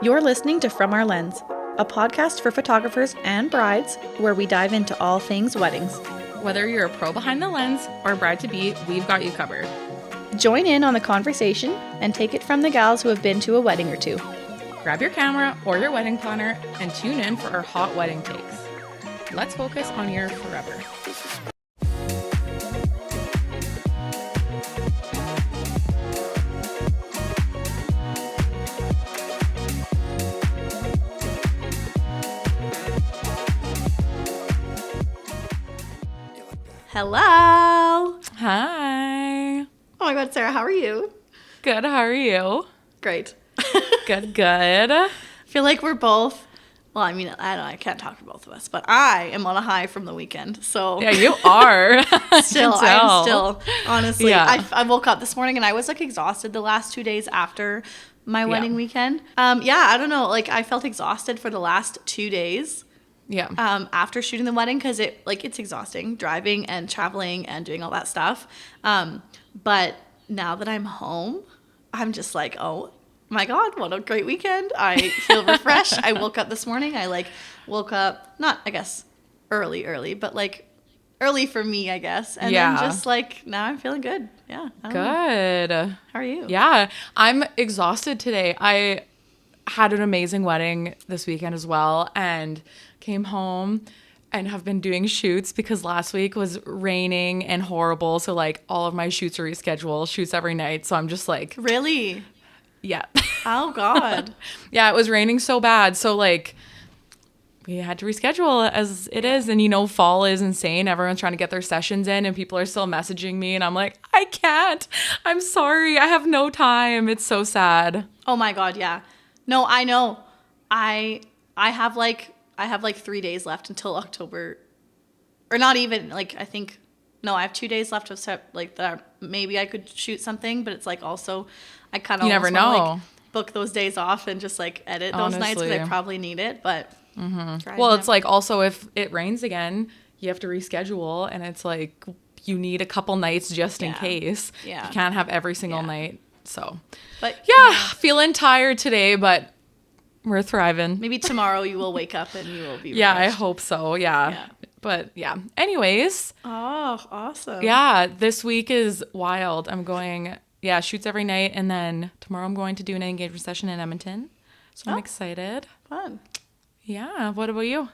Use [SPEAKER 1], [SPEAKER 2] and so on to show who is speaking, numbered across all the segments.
[SPEAKER 1] You're listening to From Our Lens, a podcast for photographers and brides where we dive into all things weddings.
[SPEAKER 2] Whether you're a pro behind the lens or a bride-to-be, we've got you covered.
[SPEAKER 1] Join in on the conversation and take it from the gals who have been to a wedding or two.
[SPEAKER 2] Grab your camera or your wedding planner and tune in for our hot wedding takes. Let's focus on your forever.
[SPEAKER 1] Hello!
[SPEAKER 2] Hi.
[SPEAKER 1] Oh my god, Sarah, how are you?
[SPEAKER 2] Good, how are you?
[SPEAKER 1] Great.
[SPEAKER 2] Good, good.
[SPEAKER 1] I feel like we're both, well, I mean, I can't talk for both of us, but I am on a high from the weekend, so.
[SPEAKER 2] Yeah, you are.
[SPEAKER 1] I'm still, honestly.
[SPEAKER 2] Yeah.
[SPEAKER 1] I woke up this morning and I was like exhausted the last 2 days after my wedding weekend. I don't know, like I felt exhausted for the last 2 days.
[SPEAKER 2] Yeah.
[SPEAKER 1] After shooting the wedding, because it's exhausting driving and traveling and doing all that stuff. But now that I'm home, I'm just like, oh my god, what a great weekend. I feel refreshed. I woke up this morning. I woke up, not I guess early, but like early for me, I guess. And then just like now I'm feeling good. Yeah.
[SPEAKER 2] Good.
[SPEAKER 1] How are you?
[SPEAKER 2] Yeah. I'm exhausted today. I had an amazing wedding this weekend as well and came home and have been doing shoots because last week was raining and horrible. So like all of my shoots are rescheduled, shoots every night. So I'm just like,
[SPEAKER 1] Really?
[SPEAKER 2] yeah.
[SPEAKER 1] Oh God.
[SPEAKER 2] Yeah, it was raining so bad. So like we had to reschedule as it is. And fall is insane. Everyone's trying to get their sessions in and people are still messaging me. And I'm like, I can't. I'm sorry. I have no time. It's so sad.
[SPEAKER 1] Oh my God. Yeah. No, I know. I have like 3 days left until October, or not even like, I have 2 days left of that. Maybe I could shoot something, but it's like also, I kind of
[SPEAKER 2] you never know.
[SPEAKER 1] Like, book those days off and just like edit those nights because I probably need it. But
[SPEAKER 2] well, it's like also if it rains again, you have to reschedule, and it's like you need a couple nights just in case.
[SPEAKER 1] Yeah,
[SPEAKER 2] you can't have every single night. So,
[SPEAKER 1] but
[SPEAKER 2] feeling tired today, but we're thriving.
[SPEAKER 1] Maybe tomorrow you will wake up and you will be refreshed.
[SPEAKER 2] Yeah, I hope so. Yeah. But yeah. Anyways.
[SPEAKER 1] Oh, awesome.
[SPEAKER 2] Yeah, this week is wild. I'm going, shoots every night. And then tomorrow I'm going to do an engagement session in Edmonton. So I'm excited.
[SPEAKER 1] Fun.
[SPEAKER 2] Yeah. What about you?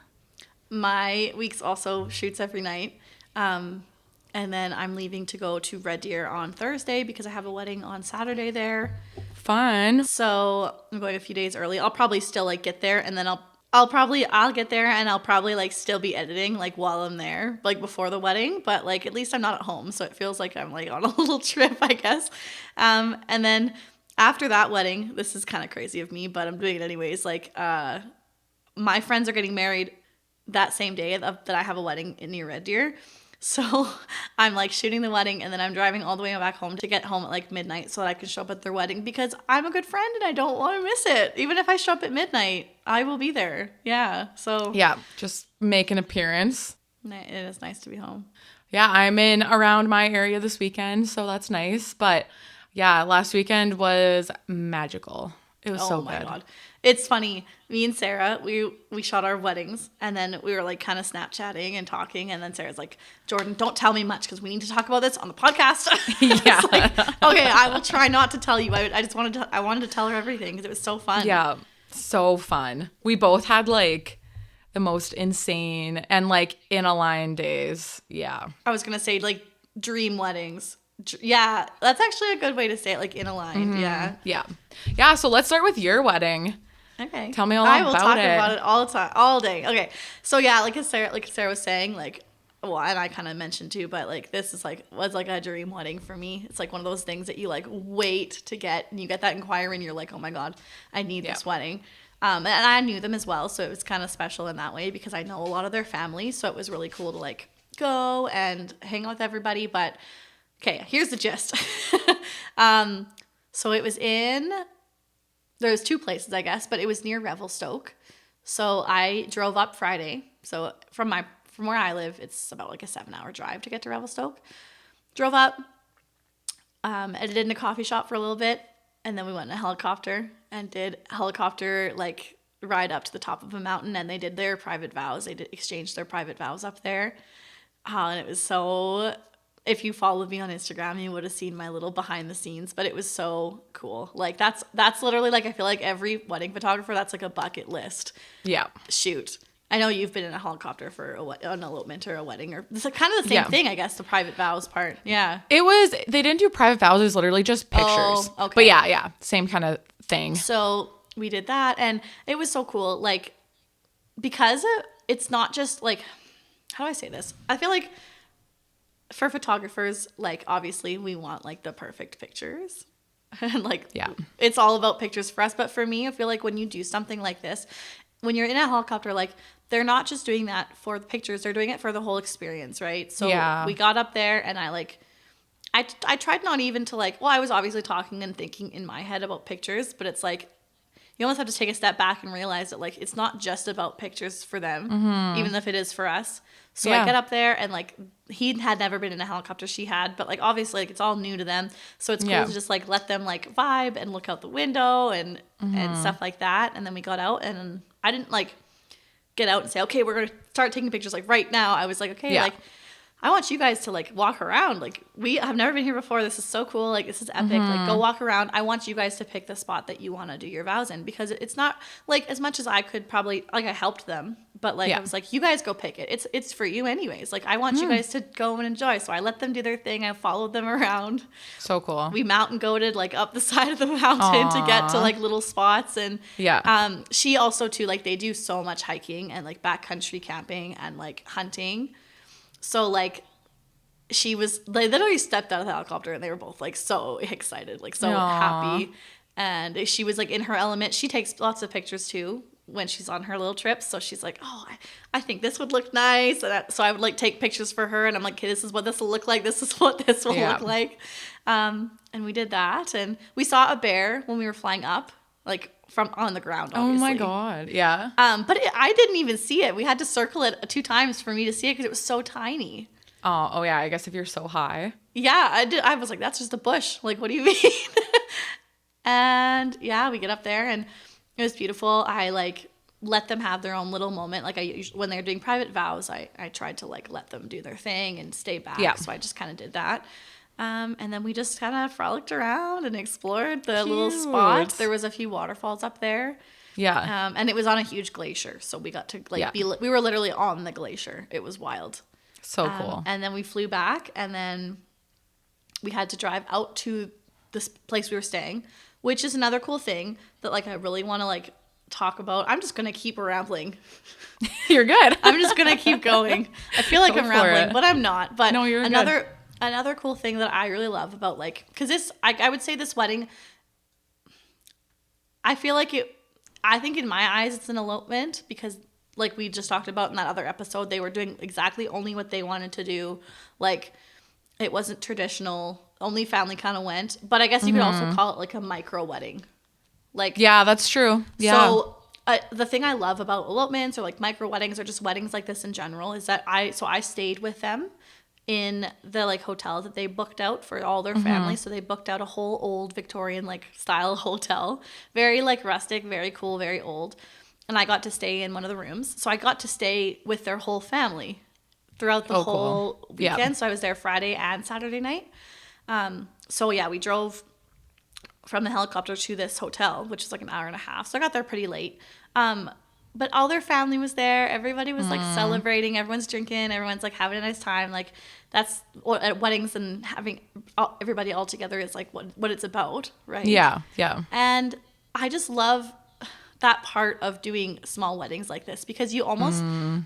[SPEAKER 1] My week's also shoots every night. And then I'm leaving to go to Red Deer on Thursday because I have a wedding on Saturday there.
[SPEAKER 2] Fun.
[SPEAKER 1] So I'm going a few days early. I'll probably still get there, and then I'll get there and I'll probably still be editing while I'm there, before the wedding. But at least I'm not at home, so it feels like I'm on a little trip, I guess. And then after that wedding, this is kind of crazy of me, but I'm doing it anyways. My friends are getting married that same day that I have a wedding near Red Deer. So I'm shooting the wedding and then I'm driving all the way back home to get home at midnight so that I can show up at their wedding because I'm a good friend and I don't want to miss it. Even if I show up at midnight, I will be there. Yeah. So
[SPEAKER 2] yeah, just make an appearance.
[SPEAKER 1] It is nice to be home.
[SPEAKER 2] Yeah, I'm in around my area this weekend, so that's nice. But yeah, last weekend was magical. It was so good. Oh my God.
[SPEAKER 1] It's funny. Me and Sarah, we shot our weddings and then we were kind of Snapchatting and talking. And then Sarah's like, Jordan, don't tell me much because we need to talk about this on the podcast.
[SPEAKER 2] Yeah.
[SPEAKER 1] Okay, I will try not to tell you. I wanted to tell her everything because it was so fun.
[SPEAKER 2] Yeah, so fun. We both had the most insane and in a line days. Yeah.
[SPEAKER 1] I was going to say dream weddings. Yeah, that's actually a good way to say it, in a line. Mm-hmm. Yeah.
[SPEAKER 2] Yeah. Yeah, so let's start with your wedding.
[SPEAKER 1] Okay.
[SPEAKER 2] Tell me all about it. I will talk
[SPEAKER 1] about it all the time, all day. Okay. So yeah, like Sarah was saying, well, and I kind of mentioned too, but this is was a dream wedding for me. It's one of those things that you wait to get, and you get that inquiry and you're like, oh my God, I need this wedding. And I knew them as well, so it was kind of special in that way because I know a lot of their family, so it was really cool to go and hang out with everybody. But okay, here's the gist. So it was there's two places, I guess, but it was near Revelstoke. So I drove up Friday. So from where I live, it's about a 7-hour drive to get to Revelstoke. Drove up, edited in a coffee shop for a little bit, And then we went in a helicopter and did a helicopter like ride up to the top of a mountain, and they did their private vows. They did exchange their private vows up there. And it was so, if you followed me on Instagram, you would have seen my little behind the scenes, but it was so cool. Like that's literally like, I feel like every wedding photographer, that's like a bucket list.
[SPEAKER 2] Yeah.
[SPEAKER 1] Shoot. I know you've been in a helicopter for an elopement or a wedding, or it's kind of the same thing, I guess, the private vows part. Yeah.
[SPEAKER 2] They didn't do private vows. It was literally just pictures. Oh,
[SPEAKER 1] okay.
[SPEAKER 2] But yeah. Same kind of thing.
[SPEAKER 1] So we did that, and it was so cool. Like, because it's not just like, how do I say this? I feel like for photographers, like, obviously we want like the perfect pictures. And like, it's all about pictures for us. But for me, I feel like when you do something like this, when you're in a helicopter, like, they're not just doing that for the pictures, they're doing it for the whole experience, right? So we got up there, and I tried not even to like, well, I was obviously talking and thinking in my head about pictures, but it's like, you almost have to take a step back and realize that like, it's not just about pictures for them, even if it is for us. So I get up there, and like, he had never been in a helicopter, she had, but like, obviously like, it's all new to them. So it's cool to just like let them like vibe and look out the window and stuff like that. And then we got out, and I didn't like get out and say, okay, we're going to start taking pictures like right now. I was like, okay, like, I want you guys to like walk around. Like, we have never been here before. This is so cool. Like, this is epic. Like, go walk around. I want you guys to pick the spot that you want to do your vows in, because it's not like, as much as I could probably, like, I helped them, but like, I was like, you guys go pick it. It's for you anyways. Like, I want you guys to go and enjoy. So I let them do their thing. I followed them around.
[SPEAKER 2] So cool.
[SPEAKER 1] We mountain goated like up the side of the mountain to get to like little spots. And she also too, like, they do so much hiking and like backcountry camping and like hunting. So like, they literally stepped out of the helicopter, and they were both like so excited, like so happy. And she was like in her element. She takes lots of pictures too when she's on her little trips. So she's like, oh, I think this would look nice. And so I would like take pictures for her, and I'm like, okay, this is what this will look like. This is what this will look like. And we did that, and we saw a bear when we were flying up, like from on the ground, obviously.
[SPEAKER 2] Oh my God. Yeah.
[SPEAKER 1] But I didn't even see it. We had to circle it 2 times for me to see it, because it was so tiny.
[SPEAKER 2] Oh yeah. I guess if you're so high.
[SPEAKER 1] Yeah, I did. I was like, that's just a bush. Like, what do you mean? And yeah, we get up there, and it was beautiful. I like let them have their own little moment. Like, when they're doing private vows, I tried to like let them do their thing and stay back. Yeah. So I just kind of did that. And then we just kind of frolicked around and explored the little spots. There was a few waterfalls up there. Yeah. And it was on a huge glacier, so we got to like we were literally on the glacier. It was wild.
[SPEAKER 2] So cool.
[SPEAKER 1] And then we flew back, and then we had to drive out to this place we were staying, which is another cool thing that like I really want to like talk about. I'm just gonna keep rambling.
[SPEAKER 2] You're good.
[SPEAKER 1] I'm just gonna keep going. I feel like I'm rambling, but I'm not. But
[SPEAKER 2] no, you're
[SPEAKER 1] another cool thing that I really love about like, because I would say this wedding, I feel like I think in my eyes it's an elopement, because like we just talked about in that other episode, they were doing exactly only what they wanted to do. Like, it wasn't traditional. Only family kind of went. But I guess you could also call it like a micro wedding. Like,
[SPEAKER 2] yeah, that's true. Yeah.
[SPEAKER 1] So the thing I love about elopements or like micro weddings or just weddings like this in general is that I stayed with them in the like hotel that they booked out for all their family. So they booked out a whole old Victorian like style hotel. Very like rustic, very cool, very old. And I got to stay in one of the rooms. So I got to stay with their whole family throughout the whole weekend. Yeah. So I was there Friday and Saturday night. So yeah, we drove from the helicopter to this hotel, which is like an hour and a half. So I got there pretty late. But all their family was there. Everybody was like celebrating. Everyone's drinking. Everyone's like having a nice time. Like, that's what at weddings and having everybody all together is like what it's about, right?
[SPEAKER 2] Yeah, yeah.
[SPEAKER 1] And I just love that part of doing small weddings like this, because you almost,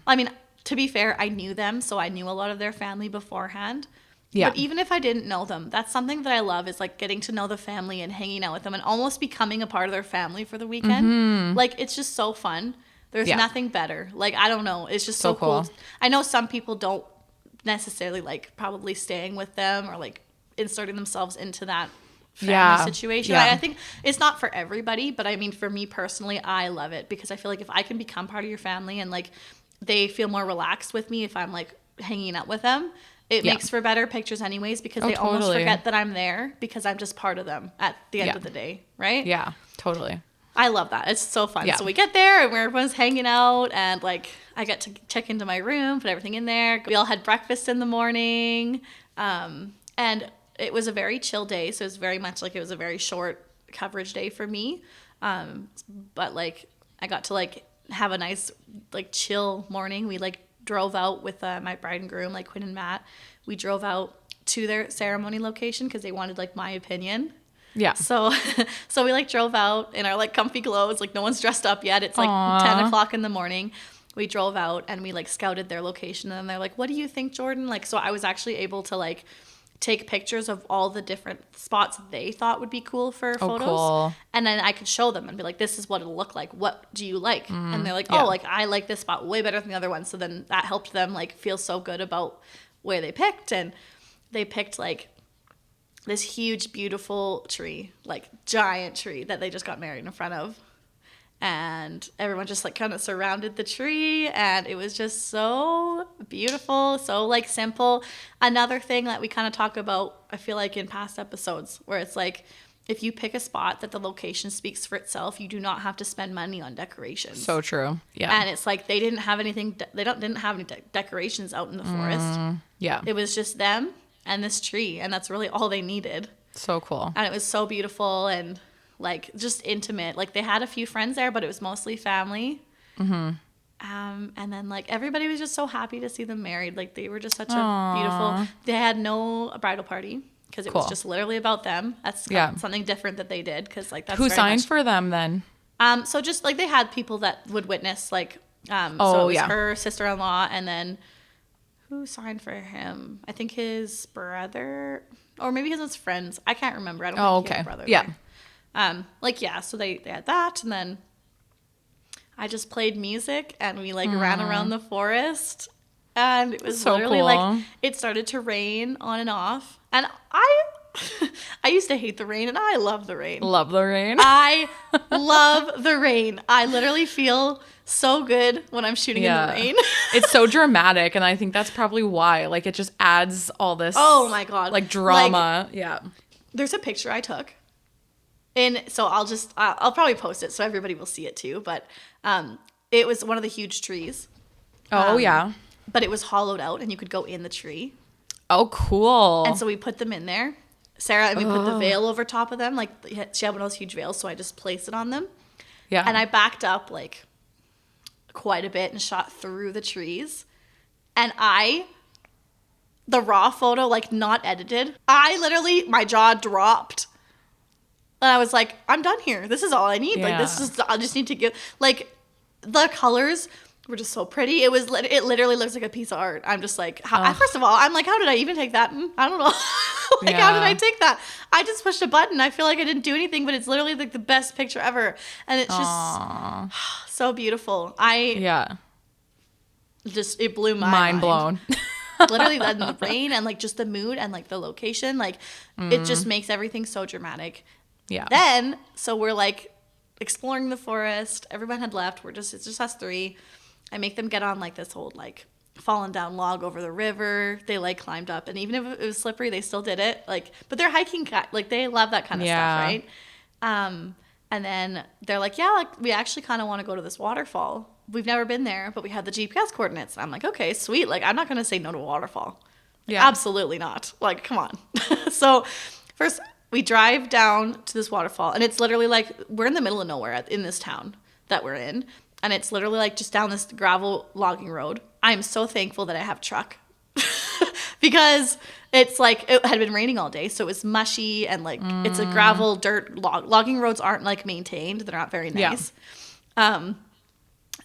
[SPEAKER 1] I mean, to be fair, I knew them, so I knew a lot of their family beforehand. Yeah. But even if I didn't know them, that's something that I love, is like getting to know the family and hanging out with them and almost becoming a part of their family for the weekend. Like, it's just so fun. There's nothing better. Like, I don't know. It's just so cool. I know some people don't necessarily like probably staying with them or like inserting themselves into that family situation. I think it's not for everybody, but I mean, for me personally, I love it, because I feel like if I can become part of your family and like they feel more relaxed with me if I'm like hanging out with them, It makes for better pictures anyways, because they almost forget that I'm there because I'm just part of them at the end of the day, right?
[SPEAKER 2] Yeah, totally.
[SPEAKER 1] I love that. It's so fun.
[SPEAKER 2] Yeah.
[SPEAKER 1] So we get there and everyone's hanging out, and like I get to check into my room, put everything in there. We all had breakfast in the morning. And it was a very chill day. So it was very much like it was a very short coverage day for me. But like I got to like have a nice like chill morning. We like drove out with my bride and groom, like Quinn and Matt. We drove out to their ceremony location because they wanted like my opinion.
[SPEAKER 2] Yeah.
[SPEAKER 1] So we like drove out in our like comfy clothes. Like no one's dressed up yet. It's like 10 o'clock in the morning. We drove out and we like scouted their location, and they're like, what do you think, Jordan? Like, so I was actually able to like take pictures of all the different spots they thought would be cool for photos.
[SPEAKER 2] Cool.
[SPEAKER 1] And then I could show them and be like, this is what it'll look like. What do you like? And they're like, oh, like I like this spot way better than the other one. So then that helped them like feel so good about where they picked. And they picked like this huge, beautiful tree, like giant tree that they just got married in front of. And everyone just like kind of surrounded the tree, and it was just so beautiful, so like simple. Another thing that we kind of talk about, I feel like in past episodes, where it's like if you pick a spot that the location speaks for itself, you do not have to spend money on decorations.
[SPEAKER 2] So true. Yeah.
[SPEAKER 1] And it's like they didn't have anything. Didn't have any decorations out in the forest.
[SPEAKER 2] Yeah.
[SPEAKER 1] It was just them and this tree, and that's really all they needed.
[SPEAKER 2] So cool.
[SPEAKER 1] And it was so beautiful and like just intimate. Like they had a few friends there, but it was mostly family. And then like everybody was just so happy to see them married. Like they were just such a beautiful. They had no bridal party because it was just literally about them. That's something different that they did, because like that's
[SPEAKER 2] who signed for them then.
[SPEAKER 1] So just like they had people that would witness, like so it was her sister-in-law, and then who signed for him? I think his brother, or maybe his friends. I can't remember. I don't think he had a brother.
[SPEAKER 2] Yeah.
[SPEAKER 1] There. So they had that, and then I just played music, and we like ran around the forest, and it was
[SPEAKER 2] so
[SPEAKER 1] literally
[SPEAKER 2] cool.
[SPEAKER 1] like it started to rain on and off, and I used to hate the rain, and I love the rain.
[SPEAKER 2] Love the rain.
[SPEAKER 1] I love the rain. I literally feel so good when I'm shooting in the rain.
[SPEAKER 2] It's so dramatic, and I think that's probably why. Like it just adds all this.
[SPEAKER 1] Oh my god!
[SPEAKER 2] Like drama.
[SPEAKER 1] Like, there's a picture I took. And so I'll probably post it so everybody will see it too. But it was one of the huge trees.
[SPEAKER 2] Oh, yeah.
[SPEAKER 1] But it was hollowed out, and you could go in the tree.
[SPEAKER 2] Oh, cool.
[SPEAKER 1] And so we put them in there. Sarah, and we put the veil over top of them. Like she had one of those huge veils, so I just placed it on them. Yeah. And I backed up like quite a bit and shot through the trees. And the raw photo, like not edited, my jaw dropped. And I was like, I'm done here. This is all I need. Like, I just need to give, like, the colors were just so pretty. It literally looks like a piece of art. I'm just like, first of all, I'm like, how did I even take that? I don't know. How did I take that? I just pushed a button. I feel like I didn't do anything, but it's literally like the best picture ever. And it's just so beautiful. It blew my mind.
[SPEAKER 2] Blown.
[SPEAKER 1] Literally the rain and like just the mood and like the location, like it just makes everything so dramatic. Yeah. Then, so we're like exploring the forest. Everyone had left. It's just us three. I make them get on like this old like fallen down log over the river. They like climbed up, and even if it was slippery, they still did it. Like, but they're hiking, like they love that kind of stuff, right? And then they're like, yeah, like we actually kind of want to go to this waterfall. We've never been there, but we have the GPS coordinates. I'm like, okay, sweet. Like, I'm not going to say no to a waterfall. Yeah. Absolutely not. Like, come on. So first we drive down to this waterfall, and it's literally like we're in the middle of nowhere in this town that we're in, and it's literally like just down this gravel logging road. I'm so thankful that I have a truck because it's like it had been raining all day, so it was mushy and like it's a gravel dirt logging roads aren't like maintained. They're not very nice. Yeah.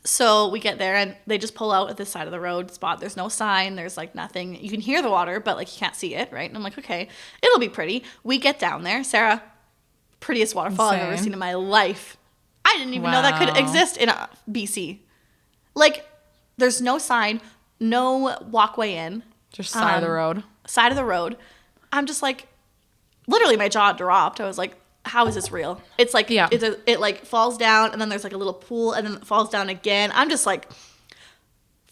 [SPEAKER 1] So we get there, and they just pull out at this side of the road spot. There's no sign. There's like nothing. You can hear the water, but like you can't see it, right? And I'm like, okay, it'll be pretty. We get down there. Sarah, prettiest waterfall I've ever seen in my life. I didn't even know that could exist in BC. Like, there's no sign, no walkway in.
[SPEAKER 2] Just side of the road.
[SPEAKER 1] Side of the road. I'm just like, literally my jaw dropped. I was like, how is this real? It's like, it like falls down, and then there's like a little pool, and then it falls down again. I'm just like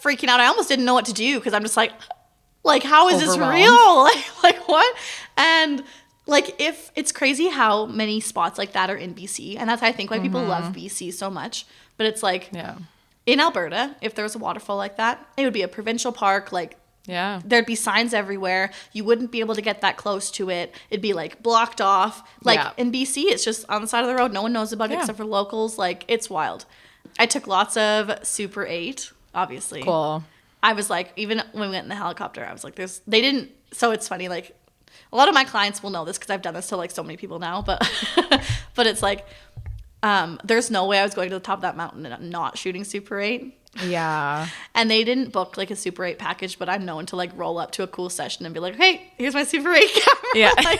[SPEAKER 1] freaking out. I almost didn't know what to do, because I'm just like, Like, how is this real? Like what? And like, if it's crazy how many spots like that are in BC, and that's I think why people love BC so much. But it's like, in Alberta, if there was a waterfall like that, it would be a provincial park. Like, there'd be signs everywhere. You wouldn't be able to get that close to it. It'd be like blocked off. Like in BC, it's just on the side of the road. No one knows about it except for locals. Like, it's wild. I took lots of Super 8, obviously.
[SPEAKER 2] Cool.
[SPEAKER 1] I was like, even when we went in the helicopter, I was like, they didn't. So it's funny, like, a lot of my clients will know this because I've done this to like so many people now, but but it's like, there's no way I was going to the top of that mountain and not shooting Super 8.
[SPEAKER 2] Yeah.
[SPEAKER 1] And they didn't book like a Super 8 package, but I'm known to like roll up to a cool session and be like, hey, here's my Super 8 camera.
[SPEAKER 2] Yeah.
[SPEAKER 1] Like,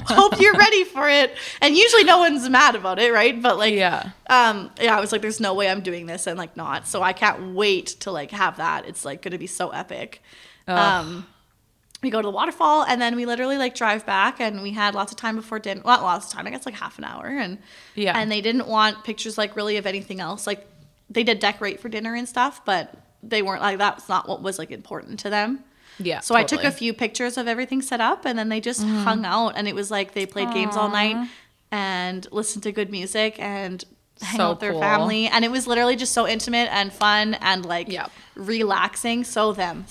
[SPEAKER 1] hope you're ready for it. And usually no one's mad about it, right? But like, I was like, there's no way I'm doing this and like not. So I can't wait to like have that. It's like going to be so epic. We go to the waterfall and then we literally like drive back and we had lots of time before dinner. Well, not lots of time, I guess like half an hour. And they didn't want pictures like really of anything else. Like they did decorate for dinner and stuff, but they weren't like, that's not what was like important to them. Yeah. So totally. I took a few pictures of everything set up and then they just hung out and it was like they played games all night and listened to good music and hang out with their family. And it was literally just so intimate and fun and like relaxing. So them.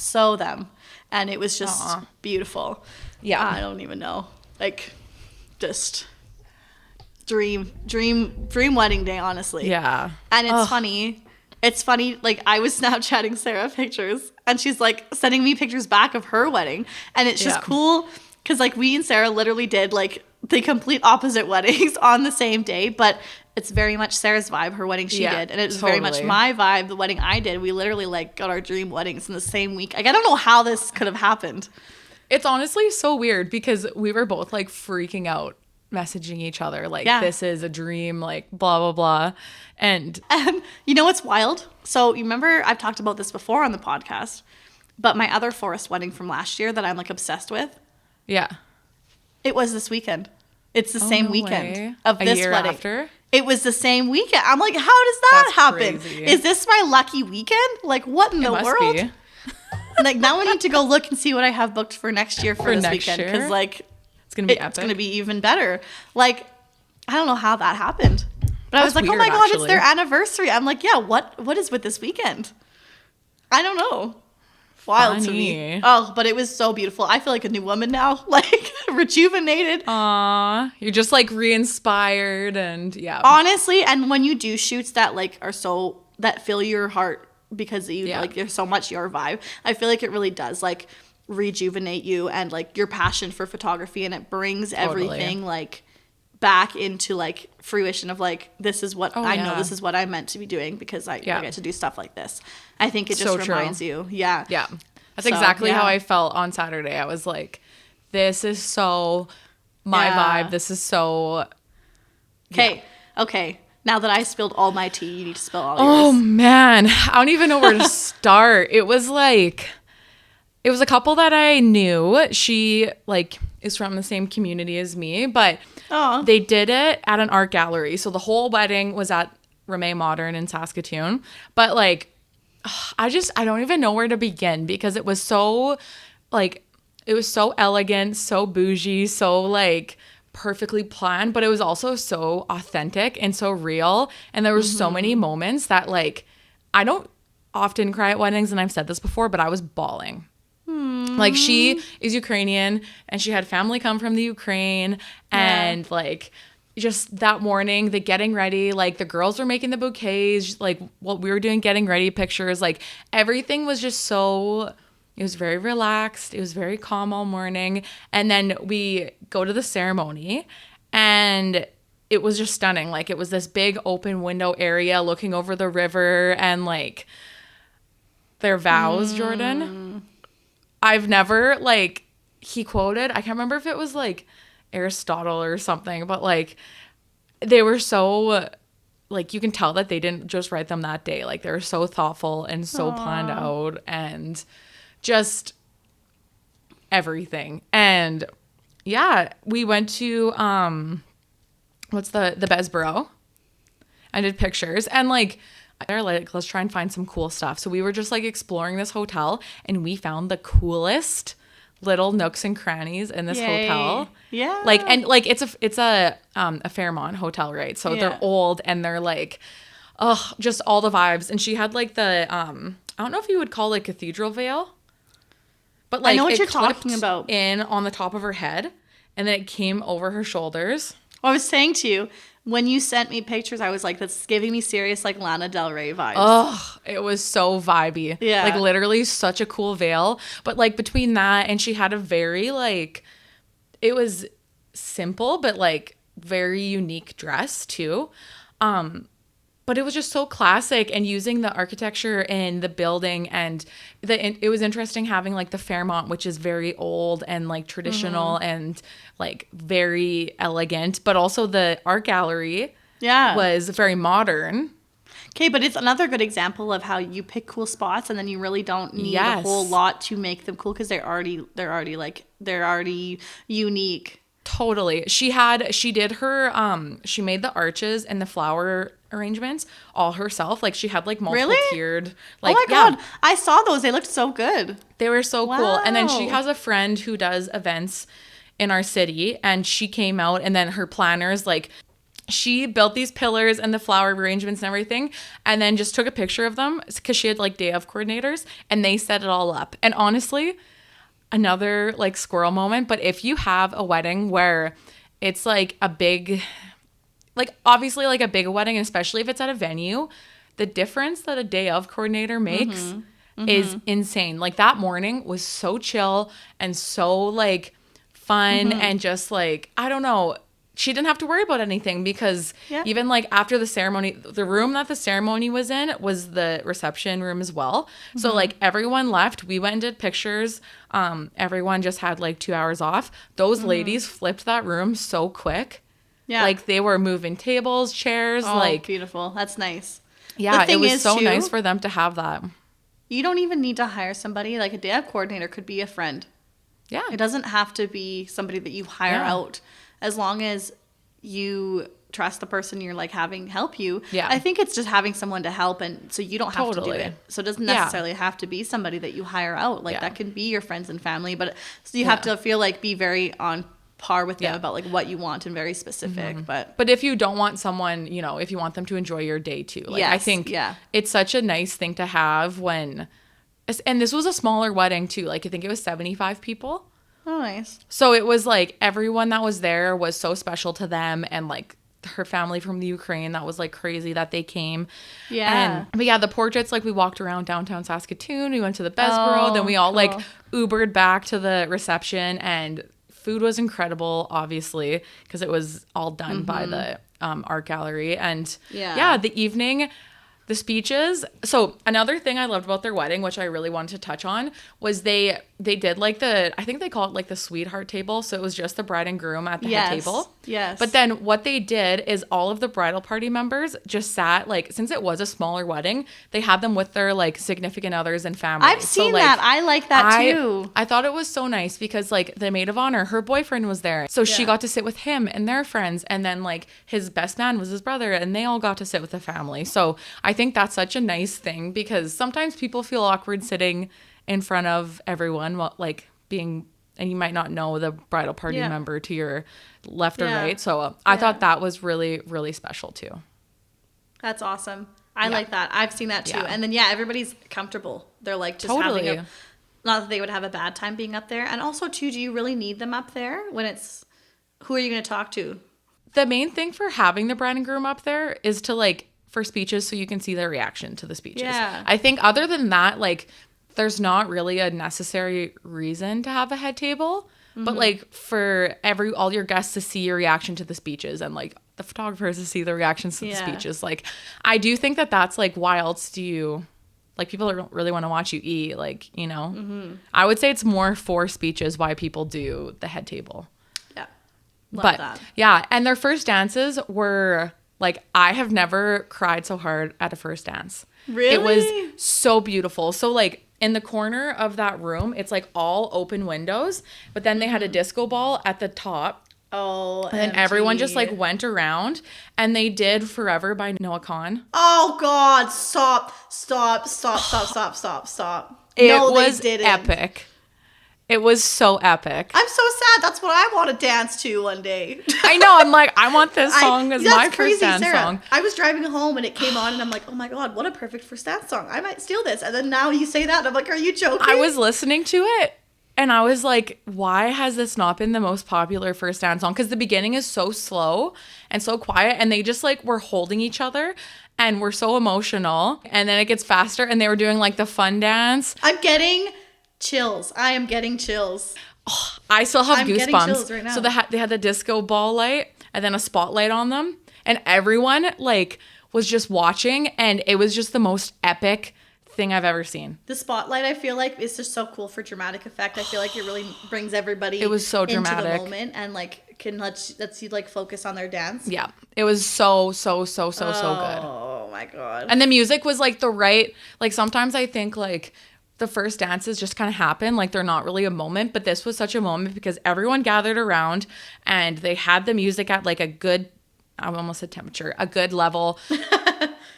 [SPEAKER 1] And it was just beautiful. Yeah. I don't even know. Like, just dream wedding day, honestly. Yeah. And it's funny. It's funny, like, I was Snapchatting Sarah pictures, and she's, like, sending me pictures back of her wedding. And it's just cool, because, like, we and Sarah literally did, like, the complete opposite weddings on the same day, but it's very much Sarah's vibe, her wedding she did. And it was very much my vibe, the wedding I did. We literally, like, got our dream weddings in the same week. Like, I don't know how this could have happened.
[SPEAKER 2] It's honestly so weird, because we were both, like, freaking out, messaging each other, like, this is a dream, like, blah, blah, blah. And
[SPEAKER 1] you know what's wild? So, you remember, I've talked about this before on the podcast, but my other forest wedding from last year that I'm, like, obsessed with. Yeah. It was this weekend. It's the same weekend of this wedding. After? It was the same weekend. I'm like, how does that happen? Crazy. Is this my lucky weekend? Like, what in the world? Be. Like, now I need to go look and see what I have booked for next year for this weekend. Because, like, it's going to be epic. It's going to be even better. Like, I don't know how that happened. But I was like, weird, oh my God, it's their anniversary. I'm like, yeah, what is with this weekend? I don't know. Wild to me. Oh, but it was so beautiful. I feel like a new woman now, like rejuvenated.
[SPEAKER 2] Aw, you're just like re-inspired and
[SPEAKER 1] Honestly, and when you do shoots that like are so, that fill your heart because you like you're so much your vibe, I feel like it really does like rejuvenate you and like your passion for photography, and it brings everything like back into like fruition of like, this is what I know this is what I'm meant to be doing because I get to do stuff like this. I think it just reminds you. Yeah.
[SPEAKER 2] That's exactly how I felt on Saturday. I was like, this is so my vibe. This is so
[SPEAKER 1] okay. Now that I spilled all my tea, you need to spill all yours.
[SPEAKER 2] Oh man, I don't even know where to start. It was a couple that I knew. She like is from the same community as me, but they did it at an art gallery. So the whole wedding was at Remai Modern in Saskatoon. But like, I don't even know where to begin because it was so elegant, so bougie, so like perfectly planned, but it was also so authentic and so real. And there were so many moments that like, I don't often cry at weddings, and I've said this before, but I was bawling. Like, she is Ukrainian and she had family come from the Ukraine, and like just that morning, the getting ready, like the girls were making the bouquets, like what we were doing, getting ready pictures, like everything was just so, it was very relaxed. It was very calm all morning. And then we go to the ceremony and it was just stunning. Like, it was this big open window area looking over the river, and like their vows, Jordan. I've never, like, he quoted, I can't remember if it was, like, Aristotle or something, but, like, they were so, like, you can tell that they didn't just write them that day. Like, they were so thoughtful and so planned out and just everything. And, yeah, we went to, what's the Bessborough? I did pictures. And, like, They're like, let's try and find some cool stuff. So we were just like exploring this hotel, and we found the coolest little nooks and crannies in this hotel.
[SPEAKER 1] Yeah.
[SPEAKER 2] Like, and like it's a Fairmont hotel, right? So they're old, and they're like, oh, just all the vibes. And she had like the I don't know if you would call it cathedral veil, but like
[SPEAKER 1] I know what
[SPEAKER 2] it
[SPEAKER 1] you're
[SPEAKER 2] clipped
[SPEAKER 1] talking about.
[SPEAKER 2] in on the top of her head, and then it came over her shoulders.
[SPEAKER 1] I was saying to you, when you sent me pictures, I was like, that's giving me serious like Lana Del Rey vibes.
[SPEAKER 2] Oh, it was so vibey.
[SPEAKER 1] Yeah.
[SPEAKER 2] Like literally such a cool veil. But like between that and she had a very like, it was simple, but like very unique dress too. But it was just so classic, and using the architecture in the building, and it was interesting having like the Fairmont, which is very old and like traditional and like very elegant, but also the art gallery was very modern.
[SPEAKER 1] Okay, but it's another good example of how you pick cool spots, and then you really don't need a whole lot to make them cool because they're already unique.
[SPEAKER 2] Totally. She did her she made the arches and the flower arrangements all herself. Like she had like multiple tiered, like,
[SPEAKER 1] oh my god, I saw those, they looked so good.
[SPEAKER 2] They were so cool. And then she has a friend who does events in our city, and she came out, and then her planners, like she built these pillars and the flower arrangements and everything, and then just took a picture of them because she had like day of coordinators, and they set it all up. And honestly, another like squirrel moment, but if you have a wedding where it's like a big, like obviously like a big wedding, especially if it's at a venue, the difference that a day of coordinator makes is insane. Like that morning was so chill and so like fun and just like, I don't know, she didn't have to worry about anything because even like after the ceremony, the room that the ceremony was in was the reception room as well. So like everyone left, we went and did pictures. Everyone just had like 2 hours off. Those ladies flipped that room so quick. Yeah. Like they were moving tables, chairs. Oh, like
[SPEAKER 1] beautiful. That's nice.
[SPEAKER 2] Yeah, it was so nice for them to have that.
[SPEAKER 1] You don't even need to hire somebody. Like a day of coordinator could be a friend. Yeah. It doesn't have to be somebody that you hire out. As long as you trust the person you're like having help you. Yeah. I think it's just having someone to help, and so you don't have to do it. So it doesn't necessarily have to be somebody that you hire out. Like that can be your friends and family, but so you have to feel like be very on par with them about like what you want and very specific. But
[SPEAKER 2] if you don't want someone, you know, if you want them to enjoy your day too. Like I think it's such a nice thing to have when, and this was a smaller wedding too. Like I think it was 75 people.
[SPEAKER 1] Oh, nice.
[SPEAKER 2] So it was like everyone that was there was so special to them, and like her family from the Ukraine, that was like crazy that they came. Yeah. But yeah, the portraits, like we walked around downtown Saskatoon, we went to the Bessborough, then we all like Ubered back to the reception, and food was incredible, obviously, because it was all done by the art gallery. And the evening, the speeches. So another thing I loved about their wedding, which I really wanted to touch on, was they did like I think they call it like the sweetheart table. So it was just the bride and groom at the head table. Yes. But then what they did is all of the bridal party members just sat, like, since it was a smaller wedding, they had them with their like significant others and family.
[SPEAKER 1] I've seen that. I like that too.
[SPEAKER 2] I thought it was so nice because like the maid of honor, her boyfriend was there. So she got to sit with him and their friends. And then like his best man was his brother, and they all got to sit with the family. So I think that's such a nice thing, because sometimes people feel awkward sitting in front of everyone, like being, and you might not know the bridal party member to your left or right. So I thought that was really, really special too.
[SPEAKER 1] That's awesome. I like that. I've seen that too. And then everybody's comfortable. They're like just having not that they would have a bad time being up there. And also too, do you really need them up there when it's, who are you going to talk to?
[SPEAKER 2] The main thing for having the bride and groom up there is to like, for speeches, so you can see their reaction to the speeches. Yeah. I think other than that, like, there's not really a necessary reason to have a head table, but like for all your guests to see your reaction to the speeches, and like the photographers to see the reactions to the speeches. Like, I do think that that's like, why else do you, like, people don't really want to watch you eat, like, you know. I would say it's more for speeches why people do the head table. Yeah. Love that. Yeah, and their first dances were like, I have never cried so hard at a first dance. Really? It was so beautiful. So like in the corner of that room, it's like all open windows, but then they had a disco ball at the top
[SPEAKER 1] Oh,
[SPEAKER 2] And then everyone just like went around and they did Forever by Noah Khan.
[SPEAKER 1] Oh God, stop.
[SPEAKER 2] It
[SPEAKER 1] No,
[SPEAKER 2] was
[SPEAKER 1] they didn't.
[SPEAKER 2] epic. It was so epic.
[SPEAKER 1] I'm so sad. That's what I want to dance to one day.
[SPEAKER 2] I know. I'm like, I want this song as my first dance song.
[SPEAKER 1] I was driving home and it came on and I'm like, oh my God, what a perfect first dance song. I might steal this. And then now you say that and I'm like, are you joking?
[SPEAKER 2] I was listening to it and I was like, why has this not been the most popular first dance song? Because the beginning is so slow and so quiet and they just like were holding each other and we're so emotional. And then it gets faster and they were doing like the fun dance.
[SPEAKER 1] I'm getting chills. I am getting chills.
[SPEAKER 2] Oh, I still have goosebumps.
[SPEAKER 1] Chills right now.
[SPEAKER 2] So they had the disco ball light and then a spotlight on them. And everyone like was just watching and it was just the most epic thing I've ever seen.
[SPEAKER 1] The spotlight, I feel like, is just so cool for dramatic effect. I feel like it really brings everybody
[SPEAKER 2] it was so dramatic.
[SPEAKER 1] Into the moment and like can lets you like focus on their dance.
[SPEAKER 2] Yeah. It was so good.
[SPEAKER 1] Oh my God.
[SPEAKER 2] And the music was like the right, like sometimes I think like the first dances just kind of happen, like they're not really a moment, but this was such a moment because everyone gathered around and they had the music at like a good, I almost said temperature, a good level.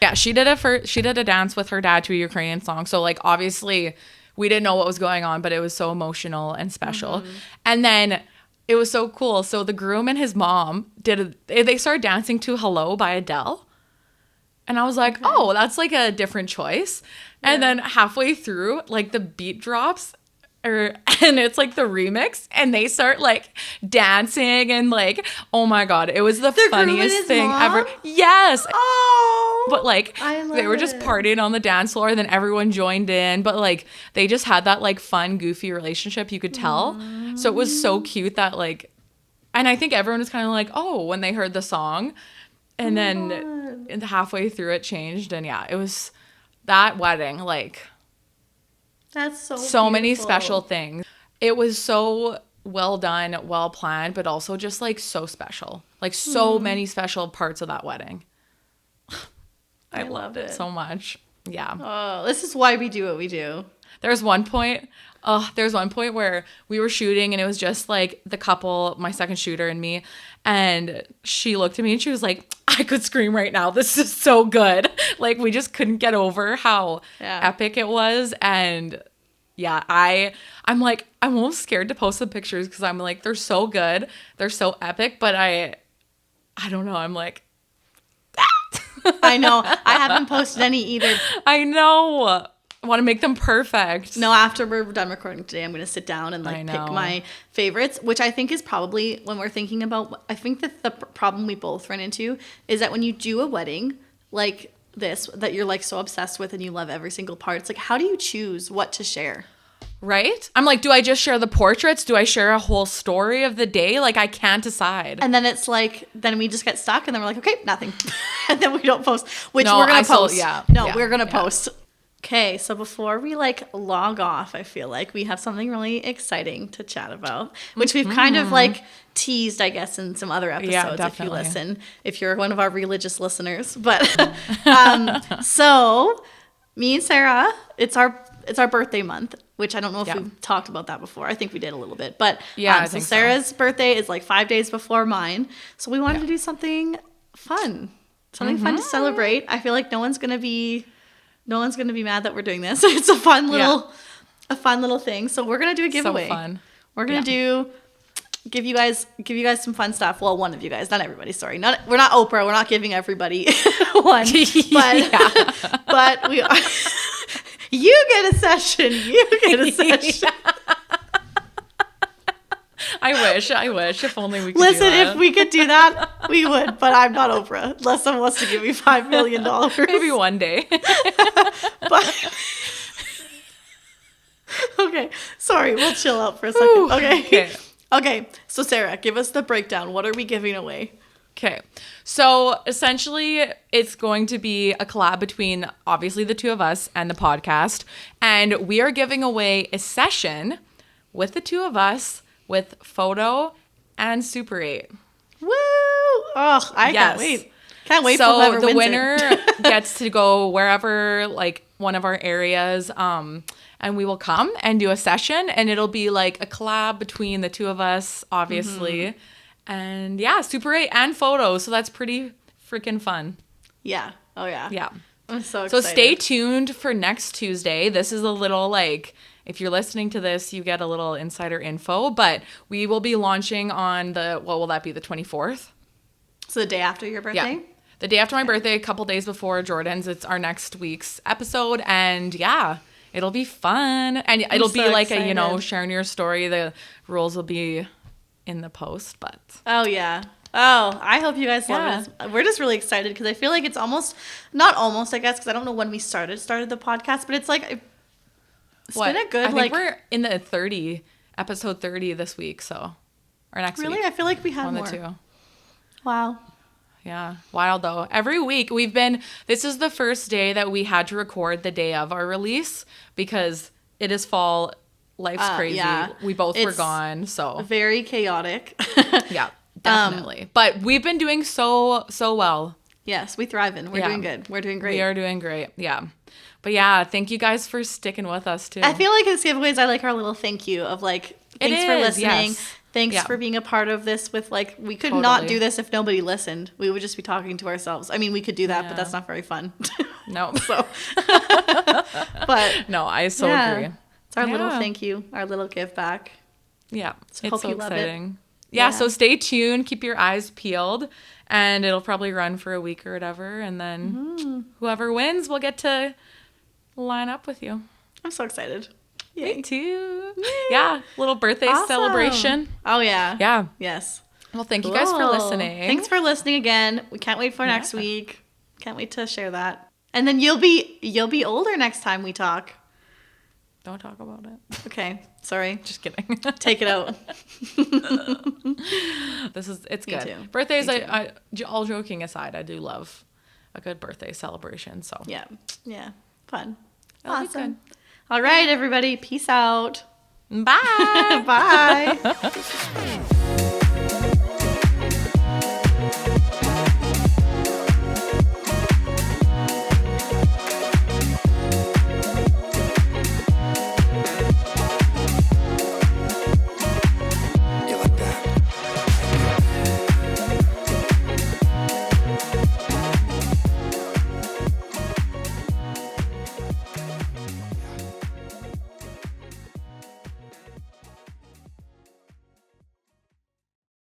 [SPEAKER 2] Yeah, she did a dance with her dad to a Ukrainian song. So like obviously we didn't know what was going on, but it was so emotional and special. Mm-hmm. And then it was so cool. So the groom and his mom they started dancing to Hello by Adele. And I was like, oh, that's like a different choice. Yeah. And then halfway through, like the beat drops and it's like the remix and they start like dancing and like, oh my God, it was the funniest thing ever. Yes.
[SPEAKER 1] Oh.
[SPEAKER 2] But like they were just partying on the dance floor and then everyone joined in. But like they just had that like fun, goofy relationship, you could tell. Mm. So it was so cute that like, and I think everyone was kind of like, oh, when they heard the song. And then halfway through it changed. And yeah, it was that wedding. Like,
[SPEAKER 1] that's so
[SPEAKER 2] beautiful. Many special things. It was so well done, well planned, but also just like so special. Like so many special parts of that wedding. I loved it so much. Yeah.
[SPEAKER 1] Oh, this is why we do what we do.
[SPEAKER 2] There's one point where we were shooting and it was just like the couple, my second shooter and me. And she looked at me and she was like, I could scream right now. This is so good. Like we just couldn't get over how epic it was. And yeah, I'm like, I'm almost scared to post the pictures because I'm like, they're so good. They're so epic. But I don't know. I'm like,
[SPEAKER 1] I know. I haven't posted any either.
[SPEAKER 2] I know. I want to make them perfect.
[SPEAKER 1] No, after we're done recording today, I'm going to sit down and like pick my favorites, which I think is probably when we're thinking about, I think that the problem we both run into is that when you do a wedding like this, that you're like so obsessed with and you love every single part, it's like, how do you choose what to share?
[SPEAKER 2] Right? I'm like, do I just share the portraits? Do I share a whole story of the day? Like, I can't decide.
[SPEAKER 1] And then it's like, then we just get stuck and then we're like, okay, nothing. And then we don't post, which we're going to post. We're going to post. Okay, so before we like log off, I feel like we have something really exciting to chat about, which we've kind of like teased, I guess, in some other episodes if you listen, if you're one of our religious listeners. But so me and Sarah, it's our birthday month, which I don't know if we've talked about that before. I think we did a little bit, but so Sarah's birthday is like 5 days before mine. So we wanted to do something fun, fun to celebrate. I feel like no one's gonna be mad that we're doing this. It's a fun little thing. So we're gonna do a giveaway.
[SPEAKER 2] So fun.
[SPEAKER 1] We're gonna give you guys some fun stuff. Well, one of you guys, not everybody. Sorry, we're not Oprah. We're not giving everybody one. But we are. You get a session.
[SPEAKER 2] I wish. If only we could
[SPEAKER 1] Listen,
[SPEAKER 2] do that.
[SPEAKER 1] if we could do that, we would. But I'm not Oprah. Unless someone wants to give me $5 million.
[SPEAKER 2] Maybe one day.
[SPEAKER 1] But okay. Sorry, we'll chill out for a second. Okay. So Sarah, give us the breakdown. What are we giving away?
[SPEAKER 2] Okay. So essentially, it's going to be a collab between obviously the two of us and the podcast. And we are giving away a session with the two of us with photo and Super 8.
[SPEAKER 1] Woo! Oh, I can't wait. Can't wait for whoever
[SPEAKER 2] the
[SPEAKER 1] wins
[SPEAKER 2] winner
[SPEAKER 1] it.
[SPEAKER 2] gets to go wherever, like one of our areas. And we will come and do a session and it'll be like a collab between the two of us, obviously. And yeah, Super 8 and photos. So that's pretty freaking fun.
[SPEAKER 1] Yeah. Oh, yeah.
[SPEAKER 2] Yeah.
[SPEAKER 1] I'm so excited.
[SPEAKER 2] So stay tuned for next Tuesday. This is a little like, if you're listening to this, you get a little insider info, but we will be launching on what will that be, the 24th?
[SPEAKER 1] So the day after your birthday?
[SPEAKER 2] Yeah. The day after my birthday, a couple days before Jordan's. It's our next week's episode. And yeah, it'll be fun. And it'll be like excited. Sharing your story. The rules will be in the post, but.
[SPEAKER 1] Oh, yeah. Oh, I hope you guys love it. We're just really excited because I feel like it's not almost, I guess, because I don't know when we started the podcast, but it's like, it's been a good,
[SPEAKER 2] I think we're in the episode 30 this week, so, or next week.
[SPEAKER 1] Really? I feel like we had more.
[SPEAKER 2] One of the two.
[SPEAKER 1] Wow.
[SPEAKER 2] Yeah. Wild, though. Every week this is the first day that we had to record the day of our release because it is fall. Life's crazy. Yeah. We both were gone, so.
[SPEAKER 1] Very chaotic.
[SPEAKER 2] Yeah. Definitely. But we've been doing so well.
[SPEAKER 1] Yes, we thriving. We're doing good. We're doing great.
[SPEAKER 2] We are doing great. Yeah. But yeah, thank you guys for sticking with us too.
[SPEAKER 1] I feel like as giveaways, I like our little thank you of like, thanks for listening. Yes. Thanks for being a part of this with like, we could not do this if nobody listened. We would just be talking to ourselves. I mean, we could do that, but that's not very fun.
[SPEAKER 2] No.
[SPEAKER 1] So, but
[SPEAKER 2] no, I so agree.
[SPEAKER 1] It's our little thank you, our little give back.
[SPEAKER 2] Yeah.
[SPEAKER 1] So it's so exciting.
[SPEAKER 2] Yeah, so stay tuned. Keep your eyes peeled. And it'll probably run for a week or whatever. And then whoever wins will get to line up with you.
[SPEAKER 1] I'm so excited.
[SPEAKER 2] Yay. Me too. Yeah, little birthday celebration.
[SPEAKER 1] Oh, yeah.
[SPEAKER 2] Yeah.
[SPEAKER 1] Yes.
[SPEAKER 2] Well, thank you guys for listening.
[SPEAKER 1] Thanks for listening again. We can't wait for next week. Can't wait to share that. And then you'll be older next time we talk.
[SPEAKER 2] Don't talk about it.
[SPEAKER 1] Okay. Sorry.
[SPEAKER 2] Just kidding.
[SPEAKER 1] Take it out.
[SPEAKER 2] It's
[SPEAKER 1] Me
[SPEAKER 2] good.
[SPEAKER 1] too.
[SPEAKER 2] Birthdays, all joking aside, I do love a good birthday celebration. So
[SPEAKER 1] yeah. Fun.
[SPEAKER 2] That'll be good.
[SPEAKER 1] All right, everybody. Peace out.
[SPEAKER 2] Bye.
[SPEAKER 1] Bye.